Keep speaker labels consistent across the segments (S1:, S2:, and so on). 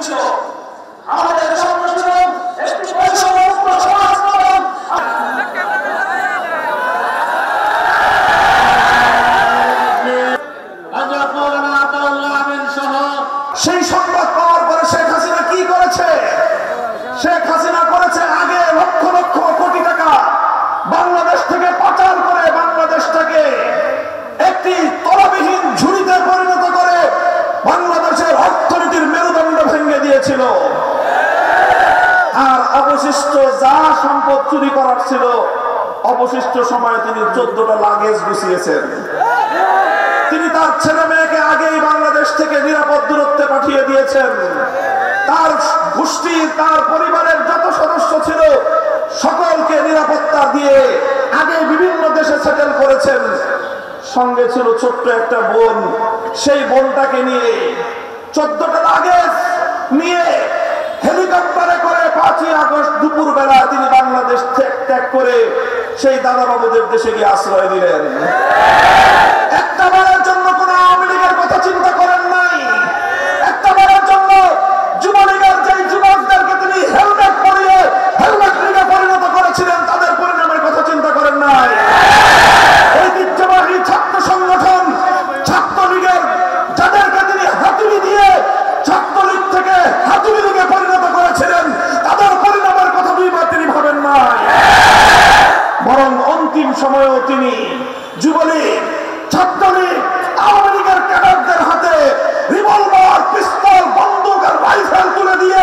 S1: তুচ্ছ। আমাদের স্বপ্ন ছিল একটি বৈষম্যমুক্ত সমাজ গঠন।
S2: সেই সংবাদ পাওয়ার পরে শেখ হাসিনা কি করেছে? শেখ হাসিনা করেছে আগে লক্ষ লক্ষ কোটি টাকা বাংলাদেশ থেকে পাচার করে বাংলাদেশটাকে একটি তলবিহীন ঝুড়িতে পরিণত করে বাংলাদেশের অর্থনীতির মেরুদণ্ড ভেঙে দিয়েছিল। আর অবশিষ্ট যা সম্পদ চুরি করার ছিল অবশিষ্ট সময়ে তিনি 14টা লাগেজ গুছিয়েছেন। তিনি তার ছেলে মেয়েকে আগেই বাংলাদেশ থেকে নিরাপদ দূরত্বে পাঠিয়ে দিয়েছেন। তার গোষ্ঠীর তার পরিবারের যত সদস্য ছিল সকলকে নিরাপত্তা দিয়ে আগে বিভিন্ন দেশে সেটেল করেছেন। সঙ্গে ছিল ছোট্ট একটা বোন, সেই বোনটাকে নিয়ে 14টা লাগেজ নিয়ে হেলিকপ্টারে করে 5ই আগস্ট দুপুর বেলা তিনি বাংলাদেশ ত্যাগ করে সেই দাদাবাবুদের দেশে গিয়ে আশ্রয় দিলেন। একটা বারের জন্য কোন আওয়ামী লীগের কথা চিন্তা করেন নাই। একটা বারের জন্য যুবলীগের যে যুবকদেরকে তিনি হেলমেট পরিয়ে হেলমেট লীগে পরিণত করেছিলেন তাদের পরিণামের কথা চিন্তা করেন নাই। ঐতিহ্যবাহী ছাত্র সংগঠন ছাত্রলীগের যাদেরকে তিনি হাতুড়ি দিয়ে ছাত্রলীগ থেকে হাতুড়ি লীগে পরিণত করেছিলেন তাদের পরিণামের কথা দুইবার তিনি ভাবেন নাই। বরং অন্তিম সময়েও তিনি যুবলীগ ছাত্রলীগ আওয়ামী লীগের ক্যাডারদের হাতে রিভলভার পিস্তল বন্দুক আর রাইফেল তুলে দিয়ে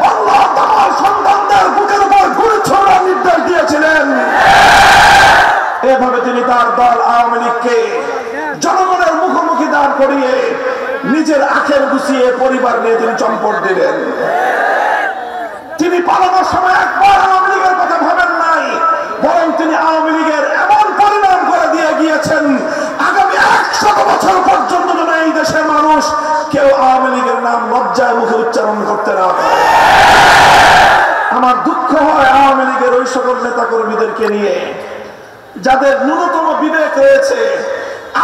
S2: বাংলা দামার সন্তানদের বুকের উপর গুলি ছোড়ার নির্দেশ দিয়েছিলেন। এভাবে তিনি তার দল আওয়ামী লীগকে জনগণের মুখোমুখি দাঁড় করিয়ে নিজের আখের গুছিয়ে পরিবার নিয়ে তিনি চম্পট দিলেন। তিনি পালানোর সময় একবার আওয়ামী লীগের কথা ভাবেন নাই, বরং তিনি আওয়ামী লীগের এমন পরিণাম করে দিয়ে গিয়েছেন আগামী 100 বছর পর্যন্ত যেন এই দেশের মানুষ কেউ আওয়ামী লীগের নাম লজ্জায় মুখে উচ্চারণ করতে না পারে। আমার দুঃখ হয় আওয়ামী লীগের ওই সকল নেতা কর্মীদেরকে নিয়ে যাদের ন্যূনতম বিবেক রয়েছে।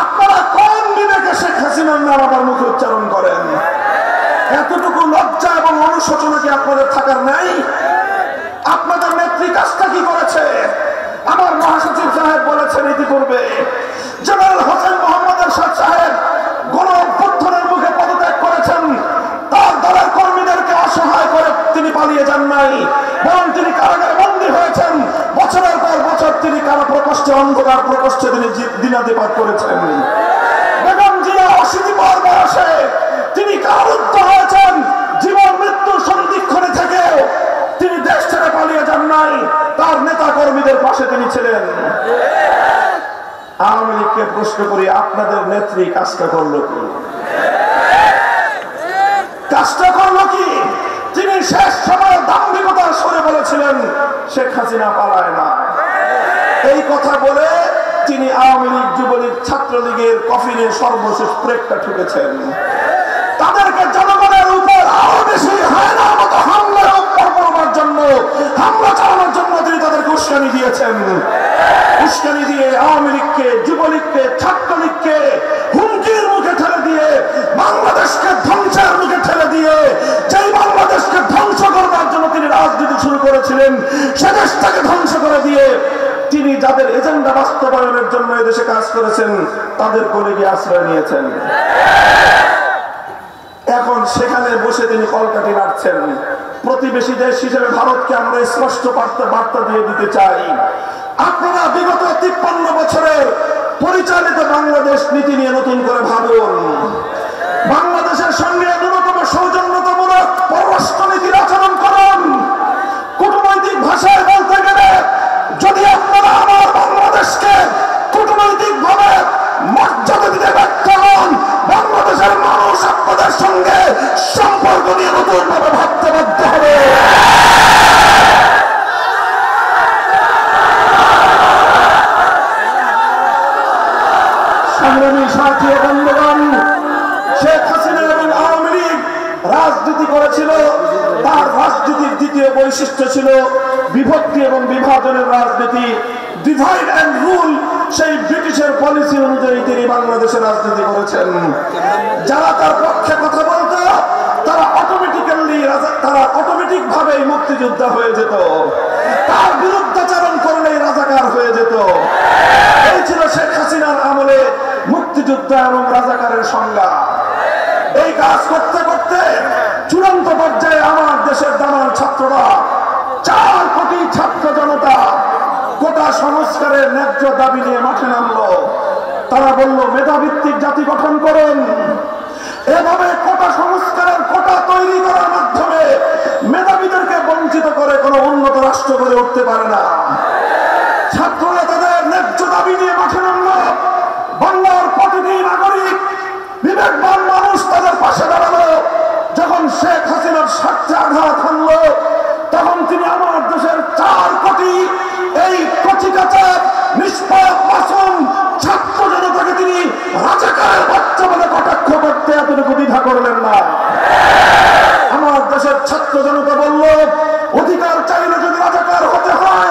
S2: আপনারা কোন বিবেকে শেখ হাসিনার নাম আমার মুখে উচ্চারণ করেন? এতটুকু লজ্জা এবং অনুশোচনা কি আপনাদের থাকার নাই? আপনাদের নেত্রী কাজটা কি করেছে? আমার মহাসচিব সাহেব বলেছেন ইতিপূর্বে জেনারেল হোসেন মোহাম্মদ এরশাদ সাহেব গণ অভ্যুত্থানের মুখে পদত্যাগ করেছেন। তার দলের কর্মীদেরকে অসহায় করে তিনি পালিয়ে যান নাই, বরং তিনি কারাগারে বন্দী হয়েছেন। বছরের পর বছর তিনি কারা প্রকোষ্ঠে অন্ধকার প্রকোষ্ঠে তিনি দিনাতিপাত করেছেন। বেগম জিয়া 80 পর বয়সে তিনি কারারুদ্ধ হয়েছেন। জীবন মৃত্যুর সন্ধিক্ষণে থেকে তিনি দেশ ছেড়ে পালিয়ে যান নাই, তার নেতা কর্মীদের পাশে তিনি ছিলেন। আওয়ামী লীগকে প্রশ্ন করি, আপনাদের নেত্রী কাজটা করলো কি? কাজটা করলো কি? তিনি শেষ সময় দাম্ভিকতার সরে বলেছিলেন শেখ হাসিনা পালায় না। এই কথা বলে তিনি আওয়ামী লীগ যুবলীগ ছাত্রলীগের কফিনে সর্বশেষ ব্রেকটা ঠুকেছেন। তাদেরকে জনগণের উপর আরো বেশি হায়নার মতো হামলা করবার জন্য, হামলা চালানোর জন্য তিনি তাদেরকে উস্কানি দিয়েছেন। উস্কানি দিয়ে আওয়ামী লীগকে যুবলীগকে ছাত্রলীগকে হুমকির মুখে ঠেলে দিয়ে বাংলাদেশকে ধ্বংসের মুখে ঠেলে দিয়ে যেই বাংলাদেশকে ধ্বংস করবার জন্য তিনি রাজনীতি শুরু করেছিলেন সে দেশটাকে ধ্বংস করে দিয়ে তিনি যাদের এজেন্ডা বাস্তবায়নের জন্য এদেশে কাজ করেছেন তাদের কোলে গিয়ে আশ্রয় নিয়েছেন। এখন সেখানে বসে তিনি কলকাঠি নাড়ছেন। প্রতিবেশী দেশ হিসেবে ভারতকে আমরা স্পষ্ট বার্তা দিয়ে দিতে চাই, আপনারা বিগত 53 বছরের পরিচালিত বাংলাদেশ নীতি নিয়ে নতুন করে ভাবুন। বাংলাদেশের সঙ্গে ন্যূনতম সৌজন্যতামূলক পররাষ্ট্র নীতির আচরণ করুন। কূটনৈতিক ভাষায় বলতে গেলে যদি আপনারা আমার বাংলাদেশকে কূটনৈতিক ভাবে মর্যাদা দিতে ব্যর্থ হন, বাংলাদেশের মানুষ আপনাদের সঙ্গে সম্পর্ক নিয়ে নতুন ভাবে ভাবতে বাধ্য হবে। সংগ্রামী সাথী বন্ধুগণ, শেখ হাসিনা এবং আওয়ামী লীগ রাজনীতি করেছিল, তার রাজনীতির দ্বিতীয় বৈশিষ্ট্য ছিল বিভক্তি এবং বিভাজনের রাজনীতি, ডিভাইড এন্ড রুল। সেই ব্রিটিশের পলিসি অনুযায়ী তিনি বাংলাদেশে রাজনীতি করেছেন। যারা তার পক্ষে কথা বলতো তারা অটোমেটিক্যালি মুক্তিযোদ্ধা হয়ে যেত, তার বিরুদ্ধাচরণ করলেই রাজাকার হয়ে যেত। এই ছিল শেখ হাসিনার আমলে মুক্তিযোদ্ধা এবং রাজাকারের সংজ্ঞা। এই কাজ করতে করতে চূড়ান্ত পর্যায়ে আমার দেশের দামাল ছাত্ররা, 4 কোটি ছাত্র জনতা কোটা সংস্কারের ন্যায্য দাবি নিয়ে মাঠে নামলো। তারা বলল, মেধাভিত্তিক জাতি গঠন করুন। এভাবে কোটা সংস্কারের কোটা তৈরি করার মাধ্যমে মেধাবীদেরকে বঞ্চিত করে কোনো উন্নত রাষ্ট্র গড়ে উঠতে পারে না। ছাত্ররা তাদের ন্যায্য দাবি নিয়ে মাঠে নামলো। বাংলার প্রতিটি নাগরিক, বিবেকবান মানুষ তাদের পাশে দাঁড়ালো। যখন শেখ হাসিনার স্বার্থে আঘাত হানলো, তখন তিনি আমার দেশের 4 কোটি এই কচিকাচার নিষ্পাপ মাসুম ছাত্র জনতাকে তিনি রাজাকারের বাচ্চা বলে কটাক্ষ করতে এতটুকু দ্বিধা করলেন না। আমার দেশের ছাত্র জনতা বলল, অধিকার চাইলে যদি রাজাকার হতে হয়,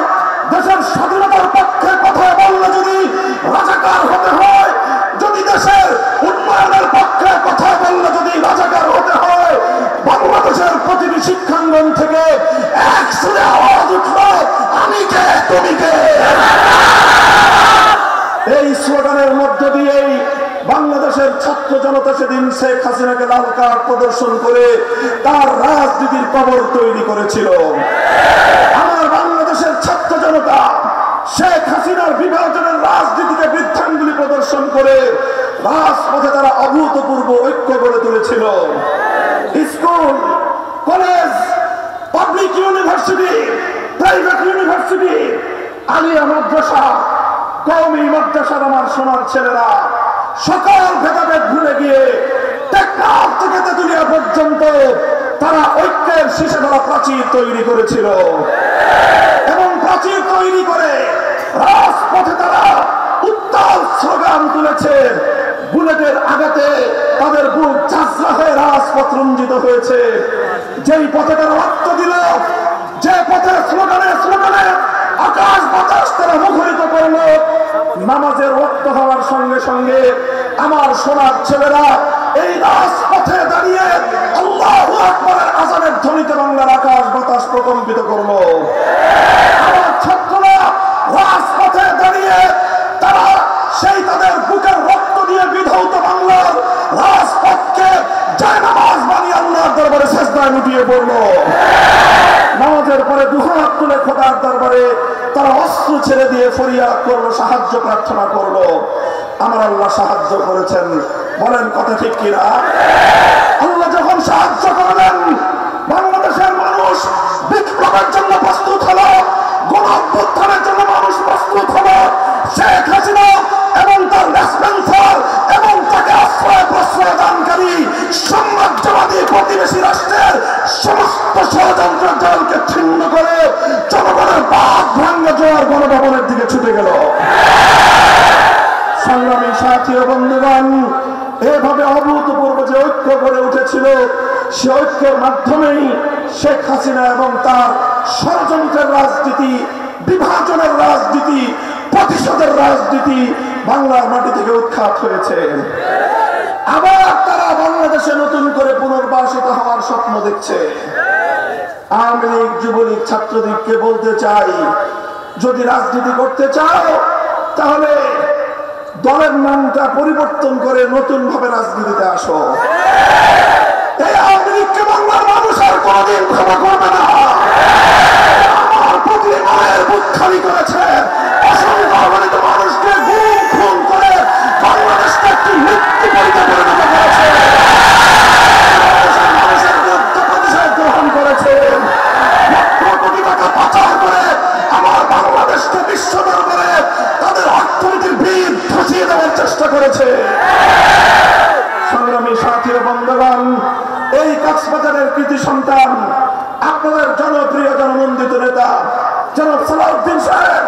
S2: দেশের স্বাধীনতার পক্ষে কথা বললে যদি রাজাকার হতে হয়, যদি দেশের উন্নয়নের পক্ষে কথা বললে যদি রাজাকার হতে হয়, বাংলাদেশের প্রতিটি শিক্ষাঙ্গন থেকে এক সুরে আওয়াজ উঠল, আমি কে তুমি কে। এই স্লোগানের মধ্য দিয়েই বাংলাদেশের ছাত্র জনতা সেদিন শেখ হাসিনাকে লাল কার্ড প্রদর্শন করে তার রাজনীতির কবর তৈরি করেছিল। আমার বাংলাদেশের ছাত্র জনতা শেখ হাসিনার বিভাজনের রাজনীতিকে বৃদ্ধাঙ্গুলি প্রদর্শন করে রাজপথে তারা অভূতপূর্ব ঐক্য গড়ে তুলেছিল। School, college, public university, private university, আলিয়া মাদ্রাসা, কওমি মাদ্রাসার আমার সোনার ছেলেরা সকল ভেদাভেদ ভুলে গিয়ে টেকনাফ থেকে তেতুলিয়া পর্যন্ত তারা ঐক্যের শীর্ষে তারা প্রাচীর তৈরি করেছিল এবং প্রাচীর তৈরি করে রাজপথে তারা উত্তাল স্লোগান তুলেছে। বুলেটের আঘাতে তাদের বুক ঝাঁঝরা হয়ে রাজপথ রঞ্জিত হয়েছে। যেই পথে তারা রক্ত দিল, যে পথে স্লোগানে স্লোগানে আকাশ বাতাস তারা মুখরিত করল, নামাজের ওয়াক্ত হওয়ার সঙ্গে সঙ্গে আমার সোনার ছেলেরা এই রাজপথে দাঁড়িয়ে আল্লাহু আকবারের আযানের ধ্বনিতে বাংলার আকাশ বাতাস প্রকম্পিত করলো। আমার ছাত্ররা রাজপথে দাঁড়িয়ে তারা সেই তাদের বুকের রক্ত দিয়ে বিধৌত বাংলার রাজপথকে জায়নামাজ বানিয়ে আল্লাহর দরবারে সেজদায় লুটিয়ে পড়ল। নামাজের পরে দুহাত তুলে খোদার দরবারে তারা অস্ত্র ছেড়ে দিয়ে ফরিয়াদ করলো, সাহায্য প্রার্থনা করলো। আমার আল্লাহ সাহায্য করেছেন, বলেন কথা ঠিক কিনা? আল্লাহ যখন সাহায্য করলেন, বাংলাদেশের মানুষ বিপ্লবের জন্য প্রস্তুত হলো, গণঅভ্যুত্থানের জন্য মানুষ প্রস্তুত হলো। শেখ হাসিনা এবং তার রেসপন্সার এবং তাকে আশ্রয় প্রশ্রয় দানকারী সাম্রাজ্যবাদী প্রতিবেশী রাষ্ট্রের সমস্ত ষড়যন্ত্র জালকে ছিন্ন করে জনগণের বাঁধ ভাঙ্গা জোয়ার গণভবনের দিকে ছুটে গেল। সংগ্রামী সাথী ও বন্ধুগণ, এভাবে অভূতপূর্ব যে ঐক্য গড়ে উঠেছিল, সে ঐক্যের মাধ্যমেই শেখ হাসিনা এবং তার ষড়যন্ত্রের রাজনীতি, বিভাজনের রাজনীতি, প্রতিশোধের রাজনীতি বাংলার মাটি থেকে উৎখাত হয়েছে। আবার তারা বাংলাদেশে নতুন করে পুনর্বাসিত হওয়ার স্বপ্ন দেখছে। আওয়ামী লীগ, যুবলীগ, ছাত্রলীগকে বলতে চাই, যদি রাজনীতি করতে চাও তাহলে দলের নামটা পরিবর্তন করে নতুন ভাবে রাজনীতিতে আসো। এই আওয়ামী লীগকে বাংলার মানুষ আর কোনদিন ক্ষমা করবে না। আমার প্রতি মায়ের বুক খালি করেছে, অসংখ্য অগণিত মানুষকে গুম খুন করে বাংলাদেশকে একটি মৃত্যু পরিচয় পরিণত করেছে। মানুষের বিরুদ্ধে প্রতিশোধ গ্রহণ করেছে, লক্ষ কোটি টাকা পাচার করে আমার বাংলাদেশকে বিশ্ব দরবারে তাদের অর্থনীতির ভিত ধসিয়ে দেওয়ার চেষ্টা করেছে। সংগ্রামী সাথী ও বন্ধুগণ, এই কক্সবাজারের কৃতি সন্তান, আপনাদের জনপ্রিয় জননন্দিত নেতা জনাব সালাউদ্দিন সাহেব,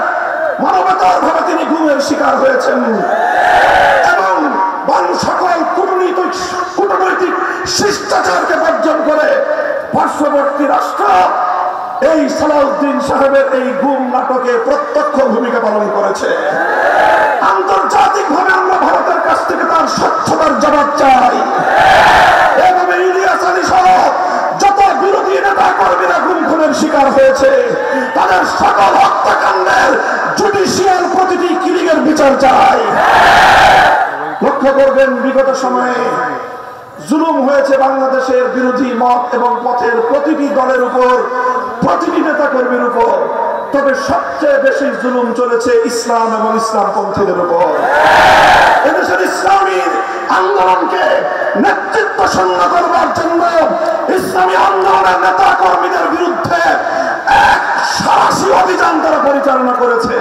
S2: মানবতার ভাবে তিনি গুমের শিকার হয়েছেন এবং সকল কূটনৈতিক শিষ্টাচারকে বর্জন করে পার্শ্ববর্তী রাষ্ট্র এই সালাউদ্দিন সাহেবের এই গুম নাটকে প্রত্যক্ষ ভূমিকা পালন করেছে। আন্তর্জাতিক ভাবে আমরা ভারতের কাছ থেকে তার স্বচ্ছতার জবাব চাই। এভাবে ইলিয়াস আলী সহ যত বিরোধী নেতা কর্মীরা গুম খুনের শিকার শিকার হয়েছে তাদের সকল হত্যাকাণ্ডের জুডিশিয়াল প্রতিটি কিলিংয়ের বিচার চাই। লক্ষ্য করবেন বিগত সময়ে জুলুম হয়েছে বাংলাদেশের বিরোধী মত এবং পথের প্রতিটি দলের উপর, প্রতিটি নেতা কর্মীর উপর, তবে সবচেয়ে বেশি জুলুম চলেছে ইসলাম এবং ইসলামপন্থীদের উপর। এদেশের ইসলামী আন্দোলনকে নেতৃত্ব শূন্য করবার জন্য ইসলামী আন্দোলনের নেতা কর্মীদের বিরুদ্ধে এক সাহসী অভিযান তারা পরিচালনা করেছে।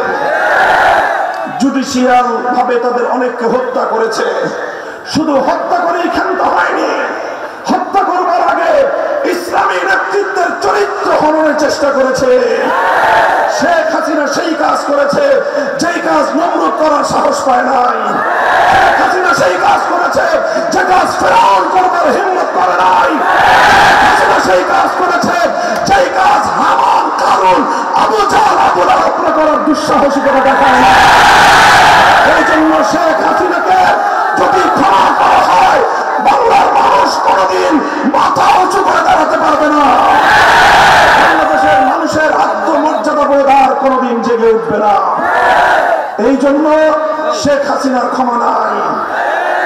S2: জুডিশিয়াল ভাবে তাদের অনেককে হত্যা করেছে। শুধু হত্যা করেই ক্ষান্ত হয়নি, হত্যা করবার আগে ইসলামী নেতৃত্বের চরিত্র হননের চেষ্টা করেছে। শেখ হাসিনা সেই কাজ করেছে যেই কাজ নমরুদ করার সাহস পায় নাই। শেখ হাসিনা সেই কাজ করেছে যে কাজ ফেরাউন করবার হিম্মত করে নাই। শেখ হাসিনা সেই কাজ করেছে যেই কাজ হামান, কারুন, আবু জাহল, আবু লাহাব করার দুঃসাহসিকতা দেখায় না। এই জন্য শেখ হাসিনাকে যদি ক্ষমা করা হয়, বাংলার মানুষ কোনদিন মাথা উঁচু করে দাঁড়াতে পারবে না। বাংলাদেশের মানুষের আত্মমর্যাদা বোধ আর কোনদিন জেগে উঠবে না। এই জন্য শেখ হাসিনার ক্ষমা নাই।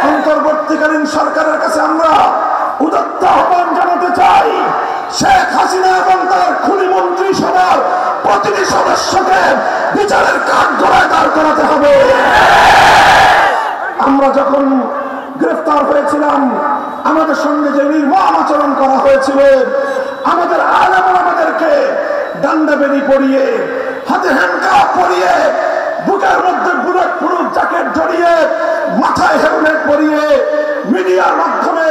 S2: অন্তর্বর্তীকালীন সরকারের কাছে আমরা উদাত্ত আহ্বান জানাতে চাই, শেখ হাসিনা এবং তার খুনি মন্ত্রিসভার প্রতিটি সদস্যকে বিচারের কাঠগড়ায় দাঁড় করাতে হবে। আমরা যখন গ্রেফতার হয়েছিলাম, আমাদের সঙ্গে যে নির্মম আচরণ করা হয়েছিল, আমাদের আলেম আমাদেরকে ডান্ডা বেনি পরিয়ে, হাতে হ্যান্ডকাফ পরিয়ে, বুকের মধ্যে বুলেট প্রুফ জ্যাকেট জড়িয়ে, মাথায় হেলমেট পরিয়ে, মিডিয়ার মাধ্যমে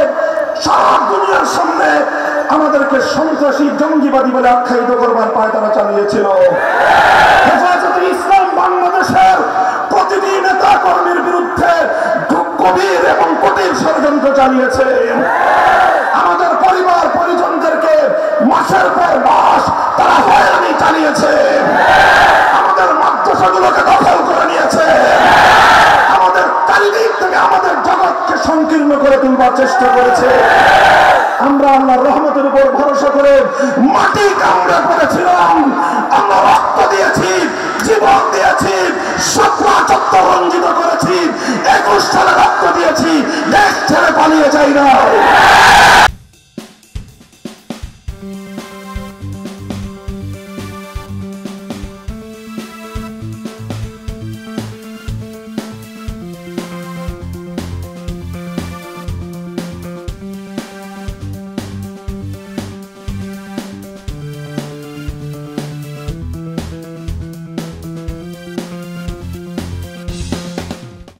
S2: সারা দুনিয়ার সামনে আমাদেরকে সন্ত্রাসী জঙ্গিবাদী বলে আখ্যায়িত করবার পায়তারা চালিয়েছিল। হেফাজতে ইসলাম বাংলাদেশের প্রতিটি নেতা কর্মীর বিরুদ্ধে গভীর এবং কঠিন ষড়যন্ত্র চালিয়েছে। আমাদের পরিবার পরিজনদেরকে মাসের পর মাস তারা হয়রানি চালিয়েছে। আমাদের মাদ্রাসাগুলোকে দখল করে নিয়েছে। আমাদের চারিদিক থেকে আমাদের জগৎকে সংকীর্ণ করে তুলবার চেষ্টা করেছে। আমরা আল্লাহর রহমতের উপর ভরসা করে মাটি কামড়ে পড়েছিলাম। আমরা রক্ত দিয়েছি, জীবন দিয়েছি, সত্রা চত্বর রঞ্জিত করেছি, 21 সালে রক্ত দিয়েছি, দেশ ছেড়ে পালিয়ে যাই না।